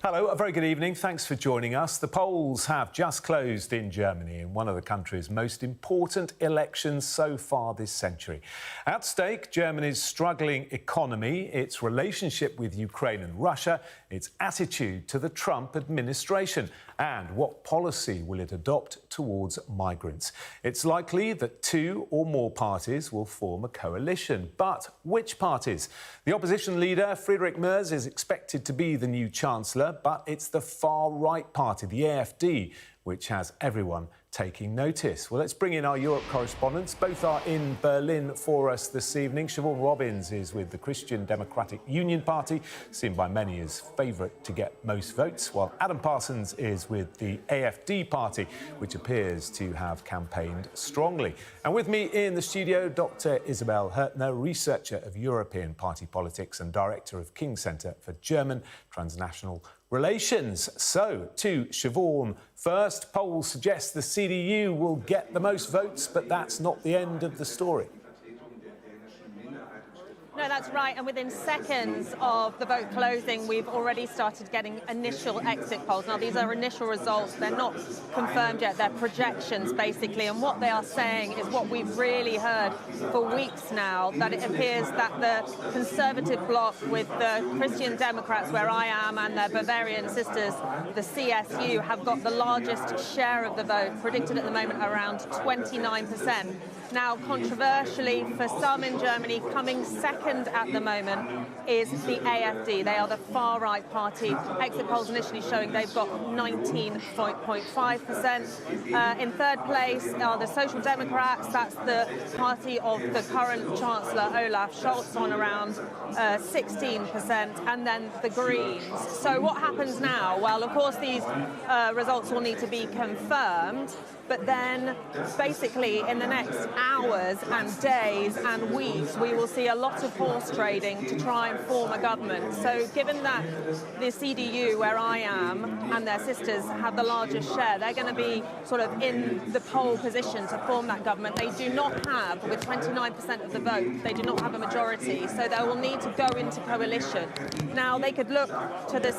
Hello, a very good evening. Thanks for joining us. The polls have just closed in Germany in one of the country's most important elections so far this century. At stake, Germany's struggling economy, its relationship with Ukraine and Russia, its attitude to the Trump administration, and what policy will it adopt towards migrants. It's likely that two or more parties will form a coalition. But which parties? The opposition leader, Friedrich Merz, is expected to be the new chancellor, but it's the far-right party, the AfD, which has everyone taking notice. Well, let's bring in our Europe correspondents. Both are in Berlin for us this evening. Siobhan Robbins is with the Christian Democratic Union Party, seen by many as favourite to get most votes, while Adam Parsons is with the AfD party, which appears to have campaigned strongly. And with me in the studio, Dr. Isabel Hertner, researcher of European party politics and director of King Centre for German Transnational Relations. So, to Siobhan first, polls suggest the CDU will get the most votes, but that's not the end of the story. No, that's right. And within seconds of the vote closing, we've already started getting initial exit polls. Now, these are initial results. They're not confirmed yet. They're projections, basically. And what they are saying is what we've really heard for weeks now, that it appears that the Conservative bloc with the Christian Democrats, where I am, and their Bavarian sisters, the CSU, have got the largest share of the vote, predicted at the moment around 29%. Now, controversially, for some in Germany, coming second at the moment is the AfD. They are the far-right party. Exit polls initially showing they've got 19.5%. In third place are the Social Democrats. That's the party of the current Chancellor, Olaf Scholz, on around 16%. And then the Greens. So what happens now? Well, of course, these results will need to be confirmed. But then, basically, in the next hours and days and weeks, we will see a lot of horse trading to try and form a government. So given that the CDU, where I am, and their sisters have the largest share, they're going to be sort of in the pole position to form that government. They do not have, with 29% of the vote, they do not have a majority, so they will need to go into coalition. Now, they could look to the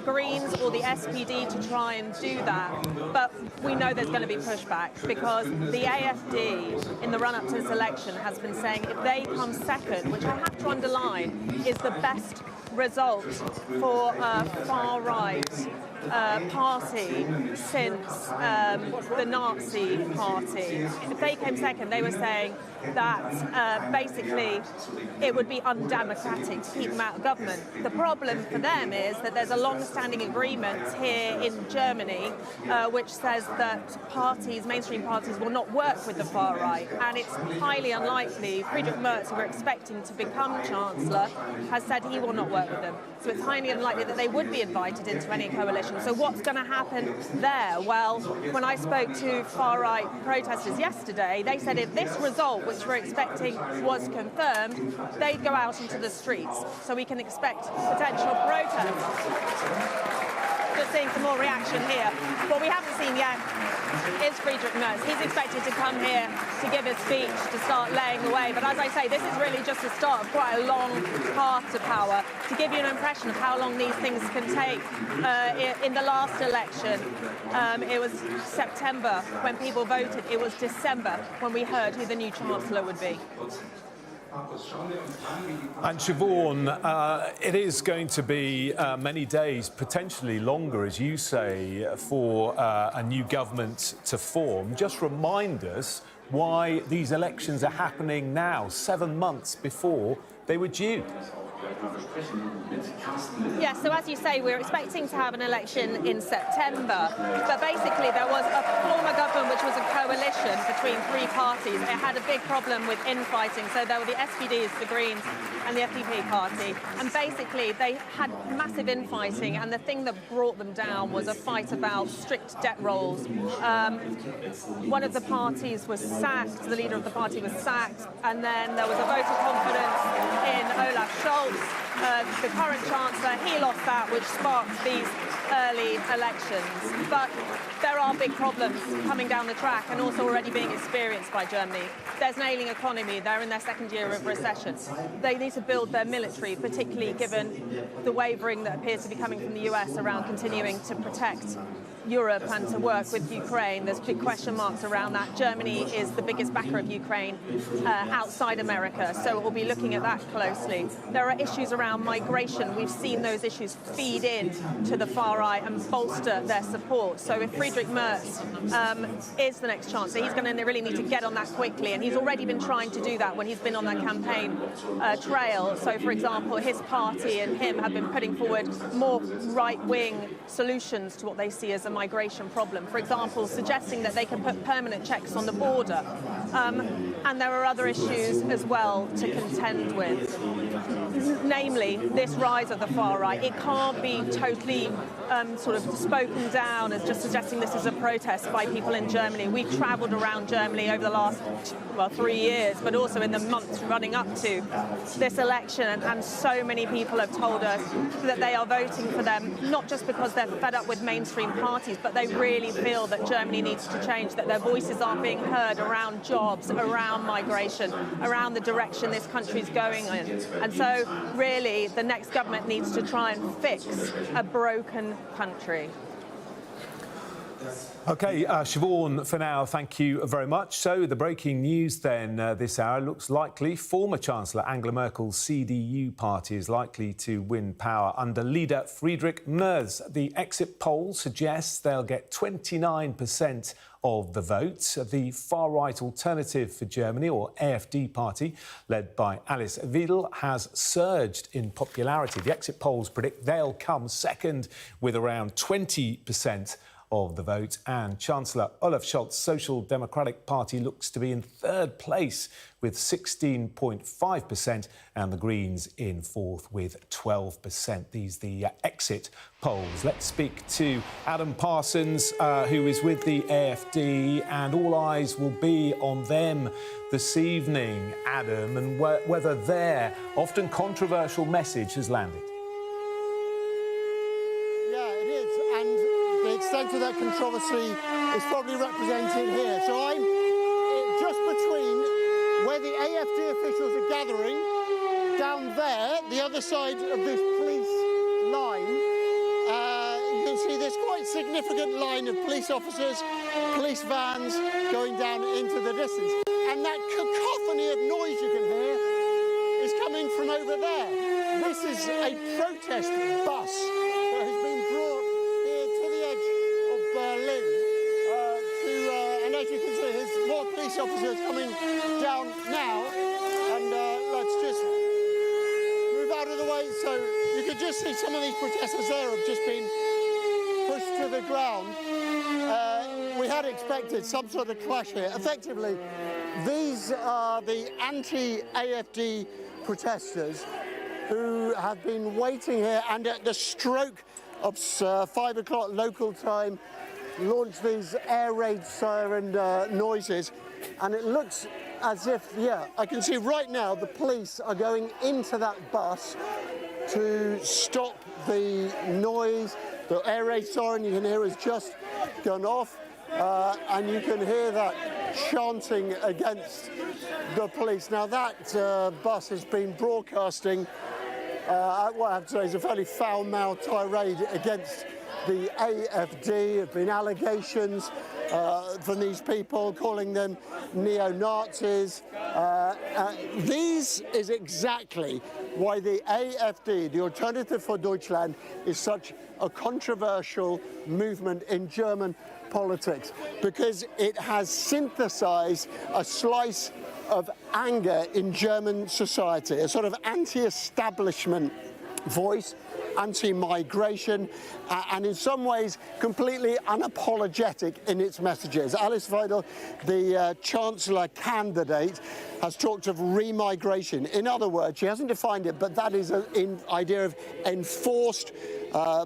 Greens or the SPD to try and do that, but we know there's going to be pushback because the AfD, in the run-up to this election, has been saying if they come second, which I have to underline is the best result for a far-right party since the Nazi party. If they came second, they were saying that basically it would be undemocratic to keep them out of government. The problem for them is that there's a long-standing agreement here in Germany which says that mainstream parties will not work with the far right, and it's highly unlikely. Friedrich Merz, who we're expecting to become Chancellor, has said he will not work with them. So it's highly unlikely that they would be invited into any coalition. So what's going to happen there? Well, when I spoke to far-right protesters yesterday, they said if this result, which we're expecting, was confirmed, they'd go out into the streets. So we can expect potential protests. Just seeing some more reaction here. What we haven't seen yet is Friedrich Merz. He's expected to come here to give his speech, to start laying the way. But as I say, this is really just the start of quite a long path to power. To give you an impression of how long these things can take, in the last election, it was September when people voted. It was December when we heard who the new Chancellor would be. And Siobhan, it is going to be many days, potentially longer, as you say, for a new government to form. Just remind us why these elections are happening now, 7 months before they were due. Yes, so as you say, we're expecting to have an election in September, but basically there was a former government which was a coalition between three parties. It had a big problem with infighting, so there were the SPDs, the Greens and the FDP party, and basically they had massive infighting, and the thing that brought them down was a fight about strict debt rolls. One of the parties was sacked, the leader of the party was sacked, and then there was a vote of confidence in Olaf Scholz. The current Chancellor, he lost that, which sparked these early elections. But there are big problems coming down the track and also already being experienced by Germany. There's an ailing economy. They're in their second year of recession. They need to build their military, particularly given the wavering that appears to be coming from the US around continuing to protect Europe and to work with Ukraine. There's big question marks around that. Germany is the biggest backer of Ukraine outside America, so we'll be looking at that closely. There are issues around migration. We've seen those issues feed in to the far right and bolster their support. So if Friedrich Merz is the next chancellor, he's going to really need to get on that quickly, and he's already been trying to do that when he's been on that campaign trail. So, for example, his party and him have been putting forward more right-wing solutions to what they see as a migration problem. For example, suggesting that they can put permanent checks on the border. And there are other issues as well to contend with. Namely, this rise of the far right. It can't be totally sort of spoken down as just suggesting this is a protest by people in Germany. We've travelled around Germany over the last, 3 years, but also in the months running up to this election, and so many people have told us that they are voting for them, not just because they're fed up with mainstream parties, but they really feel that Germany needs to change, that their voices aren't being heard around jobs, around migration, around the direction this country's going in. And so, really, the next government needs to try and fix a broken country. OK, Siobhan, for now, thank you very much. So the breaking news then this hour looks likely former Chancellor Angela Merkel's CDU party is likely to win power under leader Friedrich Merz. The exit poll suggests they'll get 29% of the vote. The far-right Alternative for Germany, or AfD party, led by Alice Weidel, has surged in popularity. The exit polls predict they'll come second with around 20% of the vote, and Chancellor Olaf Scholz's Social Democratic Party looks to be in third place with 16.5%, and the Greens in fourth with 12%. These are the exit polls. Let's speak to Adam Parsons, who is with the AfD, and all eyes will be on them this evening, Adam, and whether their often controversial message has landed. The extent of that controversy is probably represented here. So I'm just between where the AfD officials are gathering, down there, the other side of this police line. You can see this quite significant line of police officers, police vans going down into the distance. And that cacophony of noise you can hear is coming from over there. This is a protest bus that has been brought Berlin and as you can see, there's more police officers coming down now, and let's just move out of the way. So you could just see some of these protesters there have just been pushed to the ground. We had expected some sort of clash here. Effectively, these are the anti-AfD protesters who have been waiting here, and at the stroke of 5 o'clock local time, launched these air raid siren noises, and it looks as if, I can see right now the police are going into that bus to stop the noise. The air raid siren you can hear has just gone off, and you can hear that chanting against the police. Now that bus has been broadcasting what I have to say is a fairly foul-mouthed tirade against the AfD. There have been allegations from these people, calling them neo-Nazis. This is exactly why the AfD, the Alternative for Deutschland, is such a controversial movement in German politics, because it has synthesized a slice of anger in German society, a sort of anti-establishment voice, anti-migration, and in some ways completely unapologetic in its messages. Alice Weidel, the Chancellor candidate, has talked of remigration. In other words, she hasn't defined it, but that is an idea of enforced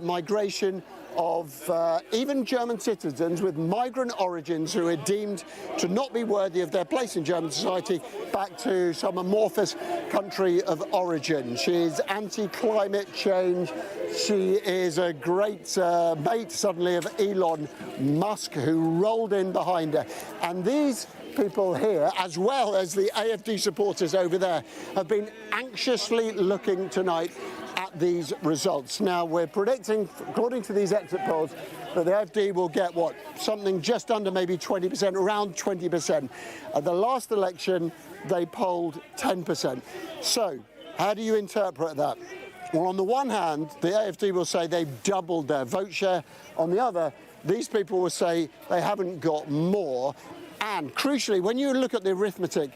migration of even German citizens with migrant origins who are deemed to not be worthy of their place in German society back to some amorphous country of origin. She's anti-climate change. She is a great mate suddenly of Elon Musk, who rolled in behind her. And these people here, as well as the AfD supporters over there, have been anxiously looking tonight at these results. Now, we're predicting, according to these exit polls, that the AfD will get, what, something just under maybe 20%, around 20%. At the last election, they polled 10%. So, how do you interpret that? Well, on the one hand, the AfD will say they've doubled their vote share. On the other, these people will say they haven't got more. And crucially, when you look at the arithmetic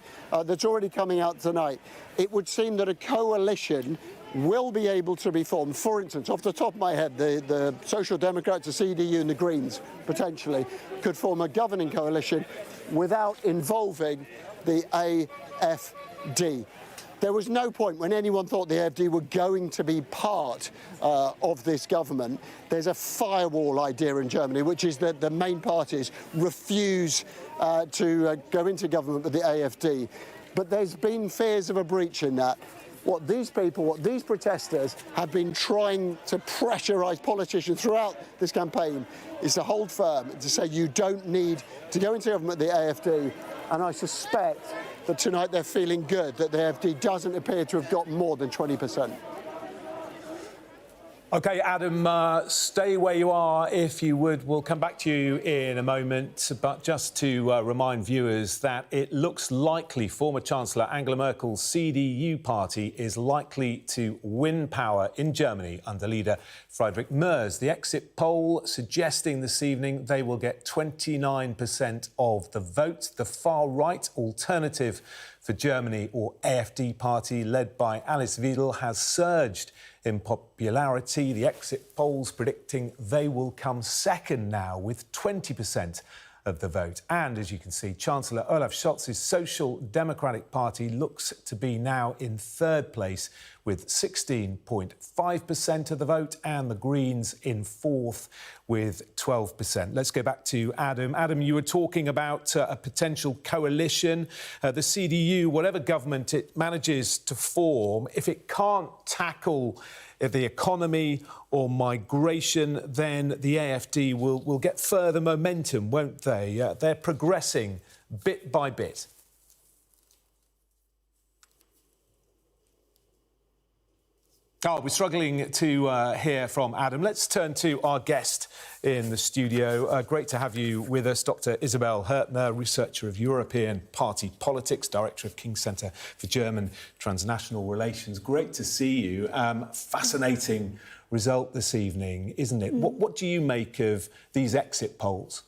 that's already coming out tonight, it would seem that a coalition will be able to be formed. For instance, off the top of my head, the Social Democrats, the CDU and the Greens potentially could form a governing coalition without involving the AfD. There was no point when anyone thought the AfD were going to be part of this government. There's a firewall idea in Germany, which is that the main parties refuse to go into government with the AfD. But there's been fears of a breach in that. What these people, what these protesters have been trying to pressurise politicians throughout this campaign is to hold firm, to say you don't need to go into government with the AfD. And I suspect that tonight they're feeling good that the AfD doesn't appear to have got more than 20%. OK, Adam, stay where you are, if you would. We'll come back to you in a moment. But just to remind viewers that it looks likely former Chancellor Angela Merkel's CDU party is likely to win power in Germany under leader Friedrich Merz. The exit poll suggesting this evening they will get 29% of the vote. The far-right Alternative for Germany, or AfD party, led by Alice Weidel, has surged in popularity. The exit polls predicting they will come second now with 20% of the vote. And as you can see, Chancellor Olaf Scholz's Social Democratic Party looks to be now in third place with 16.5% of the vote, and the Greens in fourth with 12%. Let's go back to Adam. Adam, you were talking about a potential coalition. The CDU, whatever government it manages to form, if it can't tackle the economy or migration, then the AfD will get further momentum, won't they? They're progressing bit by bit. Oh, we're struggling to hear from Adam. Let's turn to our guest in the studio. Great to have you with us, Dr. Isabel Hertner, researcher of European party politics, director of King Centre for German Transnational Relations. Great to see you. Fascinating result this evening, isn't it? What do you make of these exit polls?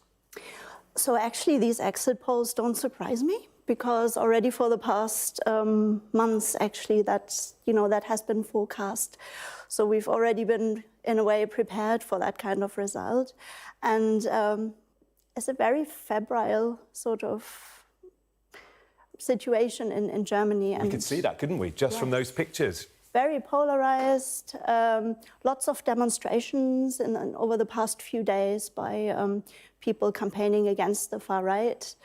So actually, these exit polls don't surprise me, because already for the past months, actually, that has been forecast. So we've already been, in a way, prepared for that kind of result. And it's a very febrile sort of situation in Germany. We could see that, couldn't we, just from those pictures? Very polarized, lots of demonstrations over the past few days by people campaigning against the far right.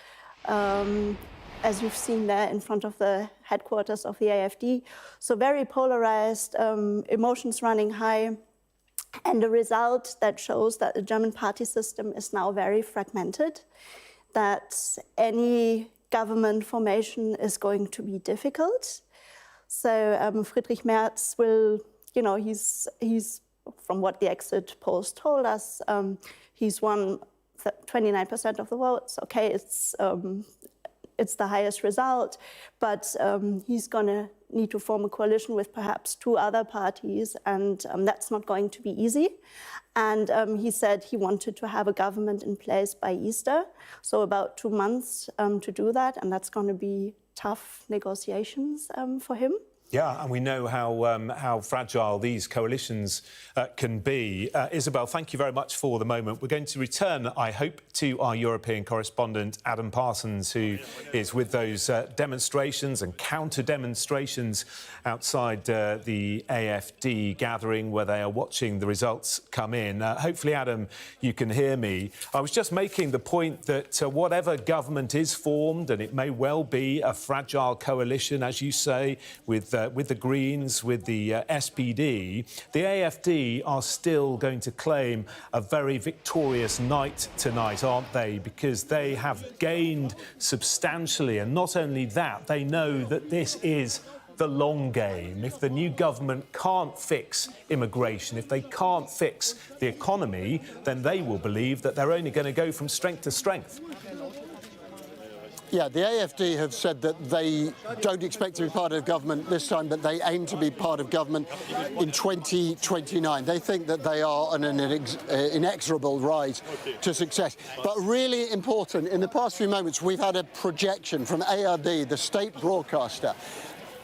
As you've seen there in front of the headquarters of the AfD. So very polarized, emotions running high, and a result that shows that the German party system is now very fragmented, that any government formation is going to be difficult. So Friedrich Merz will, he's from what the exit polls told us, he's won 29% of the votes. Okay, it's the highest result, but he's going to need to form a coalition with perhaps two other parties, and that's not going to be easy. And he said he wanted to have a government in place by Easter, so about 2 months to do that, and that's going to be tough negotiations for him. Yeah, and we know how fragile these coalitions can be. Isabel, thank you very much for the moment. We're going to return, I hope, to our European correspondent, Adam Parsons, who is with those demonstrations and counter-demonstrations outside the AFD gathering where they are watching the results come in. Hopefully, Adam, you can hear me. I was just making the point that whatever government is formed, and it may well be a fragile coalition, as you say, with the Greens, with the SPD, the AFD are still going to claim a very victorious night tonight, aren't they? Because they have gained substantially. And not only that, they know that this is the long game. If the new government can't fix immigration, if they can't fix the economy, then they will believe that they're only going to go from strength to strength. Yeah, the AFD have said that they don't expect to be part of government this time, but they aim to be part of government in 2029. They think that they are on an inexorable rise to success. But really important, in the past few moments, we've had a projection from ARD, the state broadcaster,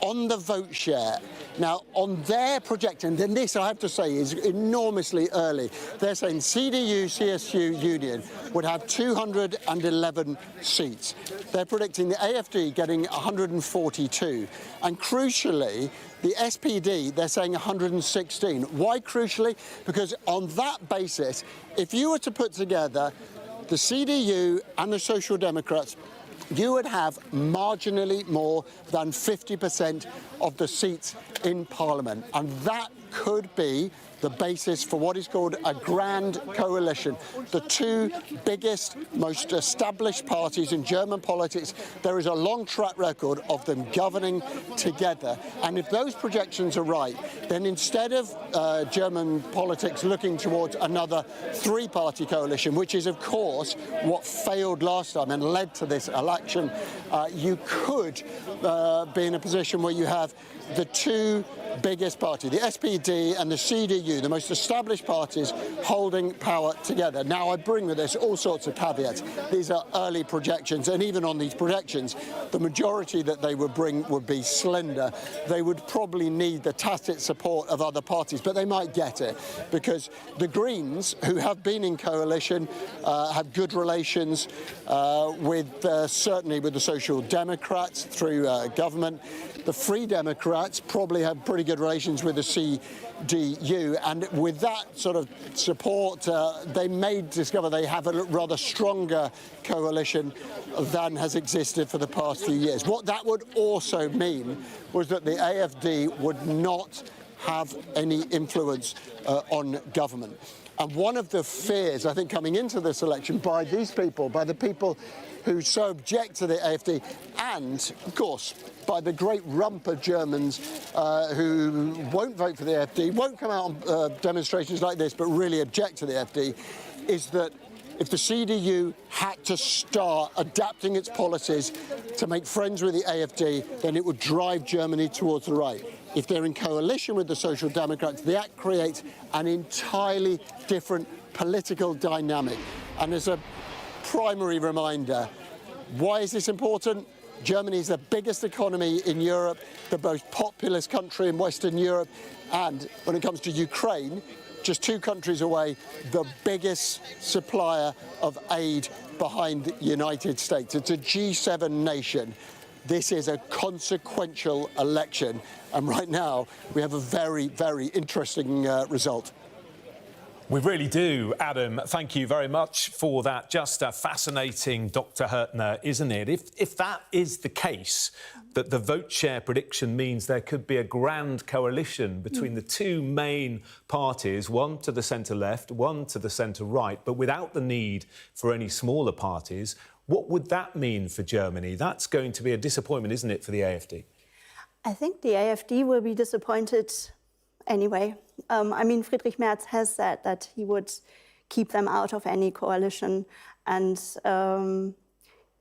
on the vote share. Now, on their projection, then this, I have to say, is enormously early. They're saying CDU-CSU Union would have 211 seats. They're predicting the AFD getting 142. And crucially, the SPD, they're saying 116. Why crucially? Because on that basis, if you were to put together the CDU and the Social Democrats, you would have marginally more than 50% of the seats in Parliament. And that could be the basis for what is called a grand coalition. The two biggest, most established parties in German politics, there is a long track record of them governing together. And if those projections are right, then instead of German politics looking towards another three-party coalition, which is, of course, what failed last time and led to this election, you could be in a position where you have the two biggest parties, the SPD and the CDU, the most established parties, holding power together. Now, I bring with this all sorts of caveats. These are early projections, and even on these projections, the majority that they would bring would be slender. They would probably need the tacit support of other parties, but they might get it, because the Greens, who have been in coalition, have good relations certainly with the Social Democrats through government. The Free Democrats probably have pretty good relations with the CDU, and with that sort of support, they may discover they have a rather stronger coalition than has existed for the past few years. What that would also mean was that the AFD would not have any influence on government. And one of the fears, I think, coming into this election by these people, by the people who so object to the AFD, and, of course, by the great rump of Germans who won't vote for the AFD, won't come out on demonstrations like this, but really object to the AFD, is that if the CDU had to start adapting its policies to make friends with the AFD, then it would drive Germany towards the right. If they're in coalition with the Social Democrats, that creates an entirely different political dynamic. And as a primary reminder, why is this important? Germany is the biggest economy in Europe, the most populous country in Western Europe, and when it comes to Ukraine, just two countries away, the biggest supplier of aid behind the United States. It's a G7 nation. This is a consequential election, and right now we have a very, very interesting result. We really do, Adam. Thank you very much for that. Just a fascinating Dr. Hürtner, isn't it? If that is the case, that the vote share prediction means there could be a grand coalition between the two main parties, one to the centre-left, one to the centre-right, but without the need for any smaller parties, what would that mean for Germany? That's going to be a disappointment, isn't it, for the AFD? I think the AFD will be disappointed anyway. I mean, Friedrich Merz has said that he would keep them out of any coalition. And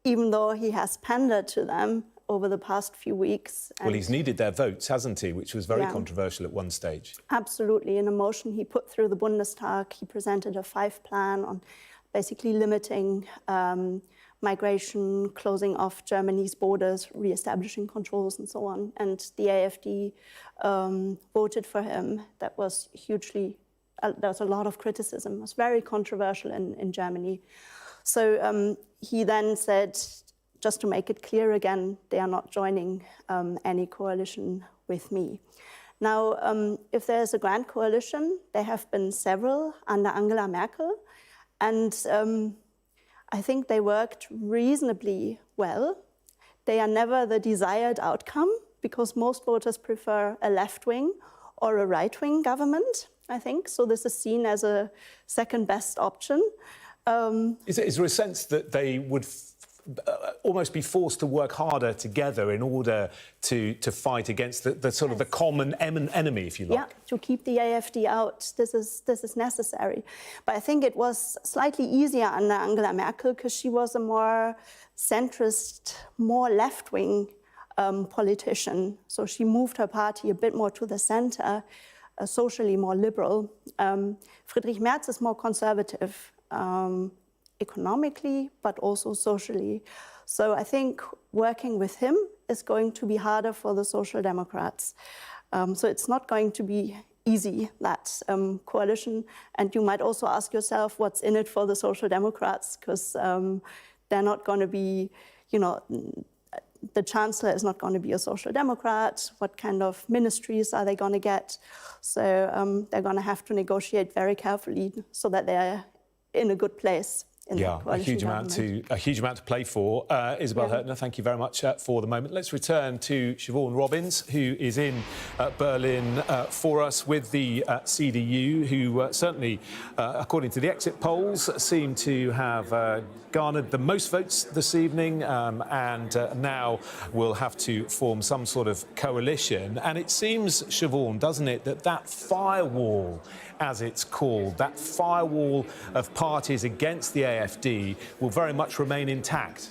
even though he has pandered to them over the past few weeks. Well, he's needed their votes, hasn't he? Which was very controversial at one stage. Absolutely. In a motion he put through the Bundestag, he presented a 5 plan on basically limiting migration, closing off Germany's borders, re-establishing controls and so on. And the AfD voted for him. That was hugely, there was a lot of criticism. It was very controversial in Germany. So he then said, just to make it clear again, they are not joining any coalition with me. Now, if there's a grand coalition, there have been several under Angela Merkel, and I think they worked reasonably well. They are never the desired outcome, because most voters prefer a left-wing or a right-wing government, I think. So this is seen as a second-best option. Is there a sense that they would almost be forced to work harder together in order to fight against the sort of the common enemy, if you like? Yeah, to keep the AfD out, this is necessary. But I think it was slightly easier under Angela Merkel because she was a more centrist, more left-wing politician. So she moved her party a bit more to the center, socially more liberal. Friedrich Merz is more conservative. Economically, but also socially. So I think working with him is going to be harder for the Social Democrats. So it's not going to be easy, that coalition. And you might also ask yourself what's in it for the Social Democrats, because they're not going to be, you know, the Chancellor is not going to be a Social Democrat. What kind of ministries are they going to get? So they're going to have to negotiate very carefully so that they're in a good place. Yeah, a huge amount to play for. Isabel Hertner, thank you very much for the moment. Let's return to Siobhan Robbins, who is in Berlin for us with the CDU, who certainly, according to the exit polls, seem to have garnered the most votes this evening, and now will have to form some sort of coalition. And it seems, Siobhan, doesn't it, that firewall, as it's called, that firewall of parties against the AfD will very much remain intact.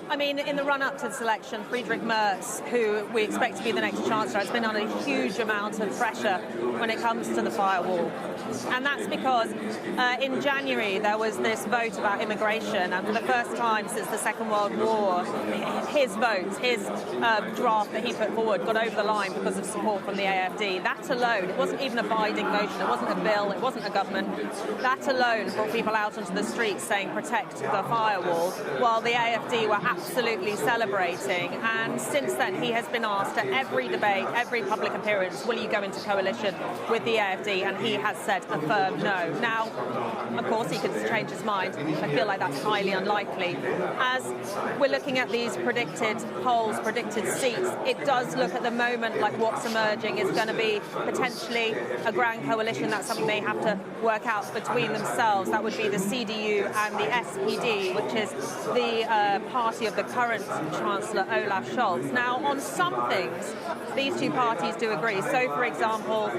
I mean, in the run-up to the election, Friedrich Merz, who we expect to be the next Chancellor, has been under a huge amount of pressure when it comes to the firewall. And that's because in January there was this vote about immigration, and for the first time since the Second World War, his vote, his draft that he put forward got over the line because of support from the AfD. That alone, it wasn't even a binding motion, it wasn't a bill, it wasn't a government. That alone brought people out onto the streets saying protect the firewall, while the AfD were absolutely celebrating. And since then he has been asked at every debate, every public appearance, will you go into coalition with the AfD? And he has said a firm no. Now, of course, he could change his mind. I feel like that's highly unlikely. As we're looking at these predicted polls, predicted seats, it does look at the moment like what's emerging is going to be potentially a grand coalition. That's something they have to work out between themselves. That would be the CDU and the SPD, which is the party of the current Chancellor, Olaf Scholz. Now, on some things, these two parties do agree. So, for example,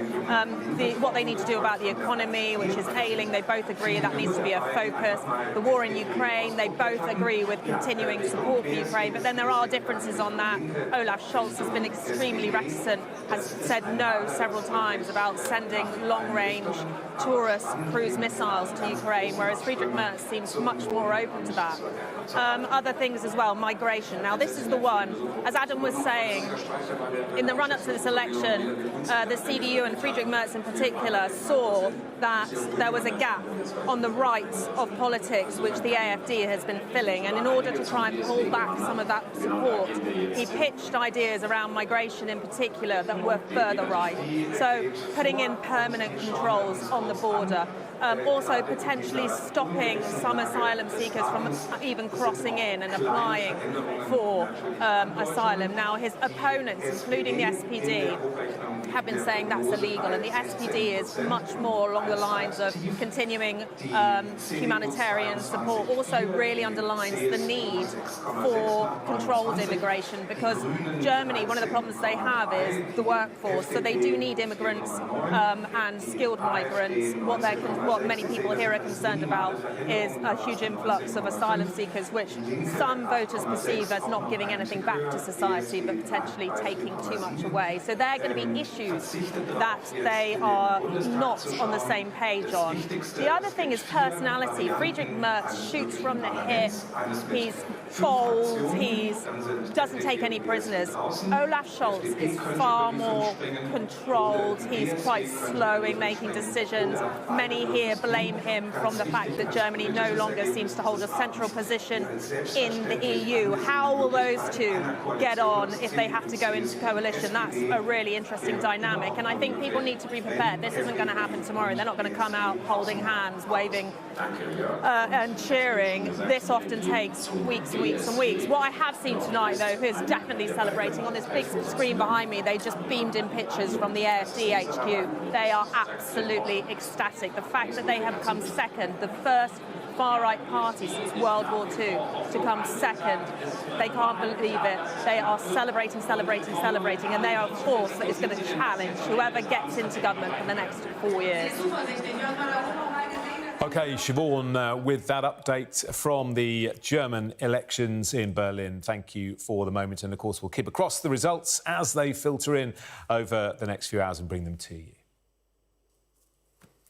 what they need to do about the economy, which is ailing, they both agree that needs to be a focus. The war in Ukraine, they both agree with continuing support for Ukraine, but then there are differences on that. Olaf Scholz has been extremely reticent, has said no several times about sending long-range Taurus cruise missiles to Ukraine, whereas Friedrich Merz seems much more open to that. Other things as well, migration. Now, this is the one, as Adam was saying, in the run-up to this election, the CDU and Friedrich Merz in particular saw that there was a gap on the right of politics which the AfD has been filling, and in order to try and pull back some of that support, he pitched ideas around migration in particular that were further right. So putting in permanent controls on the border, also potentially stopping some asylum seekers from even crossing in and applying for asylum. Now, his opponents, including the SPD, have been saying that's illegal, and the SPD is much more along the lines of continuing humanitarian support. Also really underlines the need for controlled immigration, because Germany, one of the problems they have is the workforce. So they do need immigrants and skilled migrants. What many people here are concerned about is a huge influx of asylum seekers, which some voters perceive as not giving anything back to society, but potentially taking too much away. So they're going to be issues issues that they are not on the same page on. The other thing is personality. Friedrich Merz shoots from the hip. He's bold. He doesn't take any prisoners. Olaf Scholz is far more controlled. He's quite slow in making decisions. Many here blame him from the fact that Germany no longer seems to hold a central position in the EU. How will those two get on if they have to go into coalition? That's a really interesting dynamic, and I think people need to be prepared. This isn't going to happen tomorrow. They're not going to come out holding hands, waving and cheering. This often takes weeks and weeks and weeks. What I have seen tonight, though, who's definitely celebrating, on this big screen behind me, they just beamed in pictures from the AfD HQ. They are absolutely ecstatic. The fact that they have come second, the first far-right party since World War II to come second, they can't believe it. They are celebrating, celebrating, celebrating, and they are a force that is going to challenge whoever gets into government for the next 4 years. OK, Siobhan, with that update from the German elections in Berlin, thank you for the moment. And, of course, we'll keep across the results as they filter in over the next few hours and bring them to you.